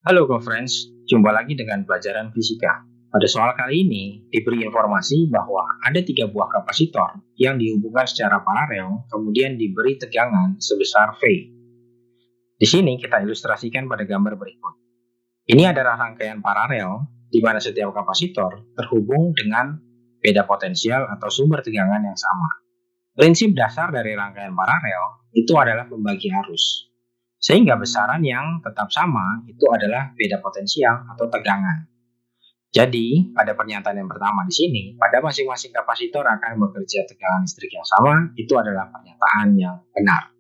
Halo co-friends, jumpa lagi dengan pelajaran fisika. Pada soal kali ini, diberi informasi bahwa ada 3 buah kapasitor yang dihubungkan secara paralel, kemudian diberi tegangan sebesar V. Di sini kita ilustrasikan pada gambar berikut. Ini adalah rangkaian paralel, di mana setiap kapasitor terhubung dengan beda potensial atau sumber tegangan yang sama. Prinsip dasar dari rangkaian paralel itu adalah pembagi arus. Sehingga besaran yang tetap sama itu adalah beda potensial atau tegangan. Jadi, pada pernyataan yang pertama di sini, pada masing-masing kapasitor akan bekerja tegangan listrik yang sama, itu adalah pernyataan yang benar.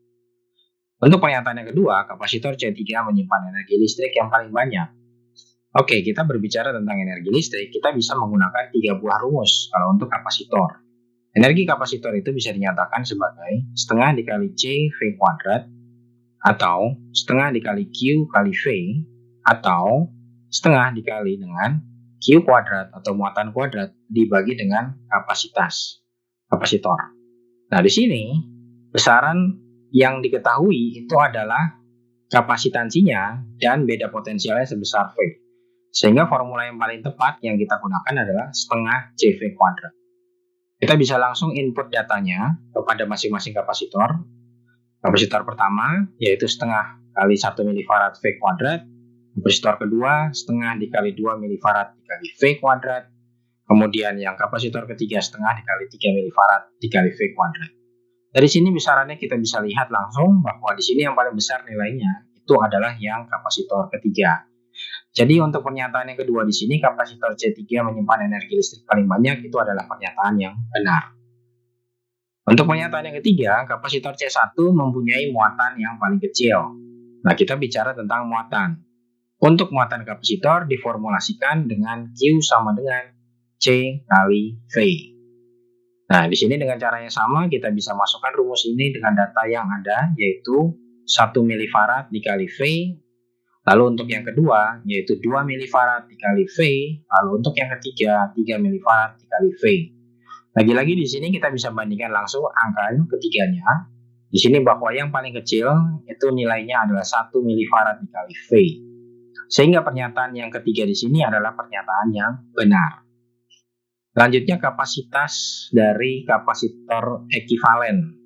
Untuk pernyataan yang kedua, kapasitor C3 menyimpan energi listrik yang paling banyak. Oke, kita berbicara tentang energi listrik, kita bisa menggunakan 3 buah rumus kalau untuk kapasitor. Energi kapasitor itu bisa dinyatakan sebagai setengah dikali C V kuadrat, atau setengah dikali Q kali V, atau setengah dikali dengan Q kuadrat atau muatan kuadrat dibagi dengan kapasitor. Nah, di sini besaran yang diketahui itu adalah kapasitansinya dan beda potensialnya sebesar V. Sehingga formula yang paling tepat yang kita gunakan adalah setengah CV kuadrat. Kita bisa langsung input datanya kepada masing-masing kapasitor. Kapasitor pertama yaitu setengah kali 1 milifarad V kuadrat. Kapasitor kedua setengah dikali 2 milifarad dikali V kuadrat. Kemudian yang kapasitor ketiga setengah dikali 3 milifarad dikali V kuadrat. Dari sini besarannya kita bisa lihat langsung bahwa di sini yang paling besar nilainya itu adalah yang kapasitor ketiga. Jadi untuk pernyataan yang kedua di sini kapasitor C3 menyimpan energi listrik paling banyak itu adalah pernyataan yang benar. Untuk pernyataan yang ketiga, kapasitor C1 mempunyai muatan yang paling kecil. Nah, kita bicara tentang muatan. Untuk muatan kapasitor diformulasikan dengan Q sama dengan C kali V. Nah, di sini dengan cara yang sama kita bisa masukkan rumus ini dengan data yang ada, yaitu 1 milifarad dikali V. Lalu untuk yang kedua, yaitu 2 milifarad dikali V. Lalu untuk yang ketiga, 3 milifarad dikali V. Lagi-lagi di sini kita bisa bandingkan langsung angka ketiganya. Di sini bahwa yang paling kecil itu nilainya adalah 1 milifarad dikali V. Sehingga pernyataan yang ketiga di sini adalah pernyataan yang benar. Selanjutnya kapasitas dari kapasitor ekivalen.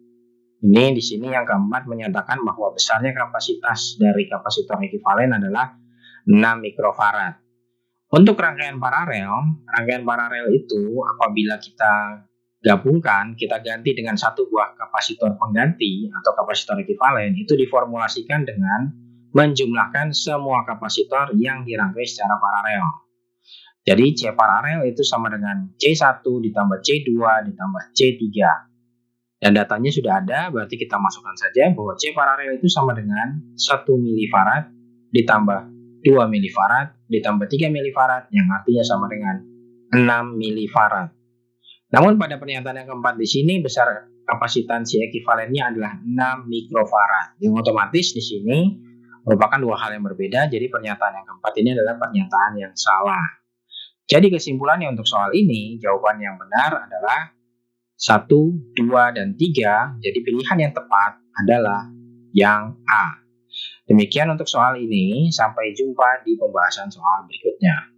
Ini di sini yang keempat menyatakan bahwa besarnya kapasitas dari kapasitor ekivalen adalah 6 mikrofarad. Untuk rangkaian paralel itu apabila kita gabungkan, kita ganti dengan 1 buah kapasitor pengganti atau kapasitor ekivalen, itu diformulasikan dengan menjumlahkan semua kapasitor yang dirangkai secara paralel. Jadi C paralel itu sama dengan C1 ditambah C2 ditambah C3. Dan datanya sudah ada, berarti kita masukkan saja bahwa C paralel itu sama dengan 1 milifarad ditambah 2 milifarad ditambah 3 milifarad yang artinya sama dengan 6 milifarad. Namun pada pernyataan yang keempat di sini besar kapasitansi ekivalennya adalah 6 mikrofarad. Yang otomatis di sini merupakan 2 hal yang berbeda, jadi pernyataan yang keempat ini adalah pernyataan yang salah. Jadi kesimpulannya untuk soal ini, jawaban yang benar adalah 1, 2, dan 3. Jadi pilihan yang tepat adalah yang A. Demikian untuk soal ini, sampai jumpa di pembahasan soal berikutnya.